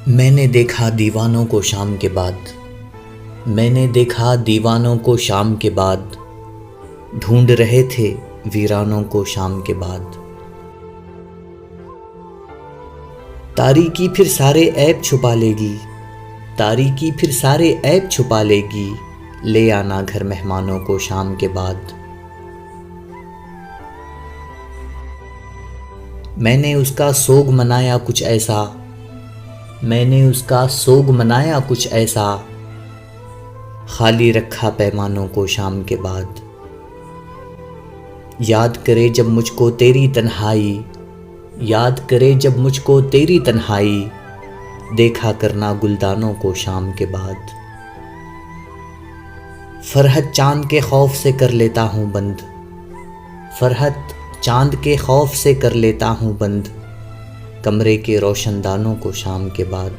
मैंने देखा दीवानों को शाम के बाद, मैंने देखा दीवानों को शाम के बाद, ढूंढ रहे थे वीरानों को शाम के बाद। तारीकी फिर सारे ऐब छुपा लेगी, तारीकी फिर सारे ऐब छुपा लेगी, ले आना घर मेहमानों को शाम के बाद। मैंने उसका सोग मनाया कुछ ऐसा, मैंने उसका सोग मनाया कुछ ऐसा, खाली रखा पैमानों को शाम के बाद। याद करे जब मुझको तेरी तन्हाई, याद करे जब मुझको तेरी तन्हाई, देखा करना गुलदानों को शाम के बाद। फरहत चांद के खौफ से कर लेता हूँ बंद, फरहत चांद के खौफ से कर लेता हूँ बंद, कमरे के रोशनदानों को शाम के बाद।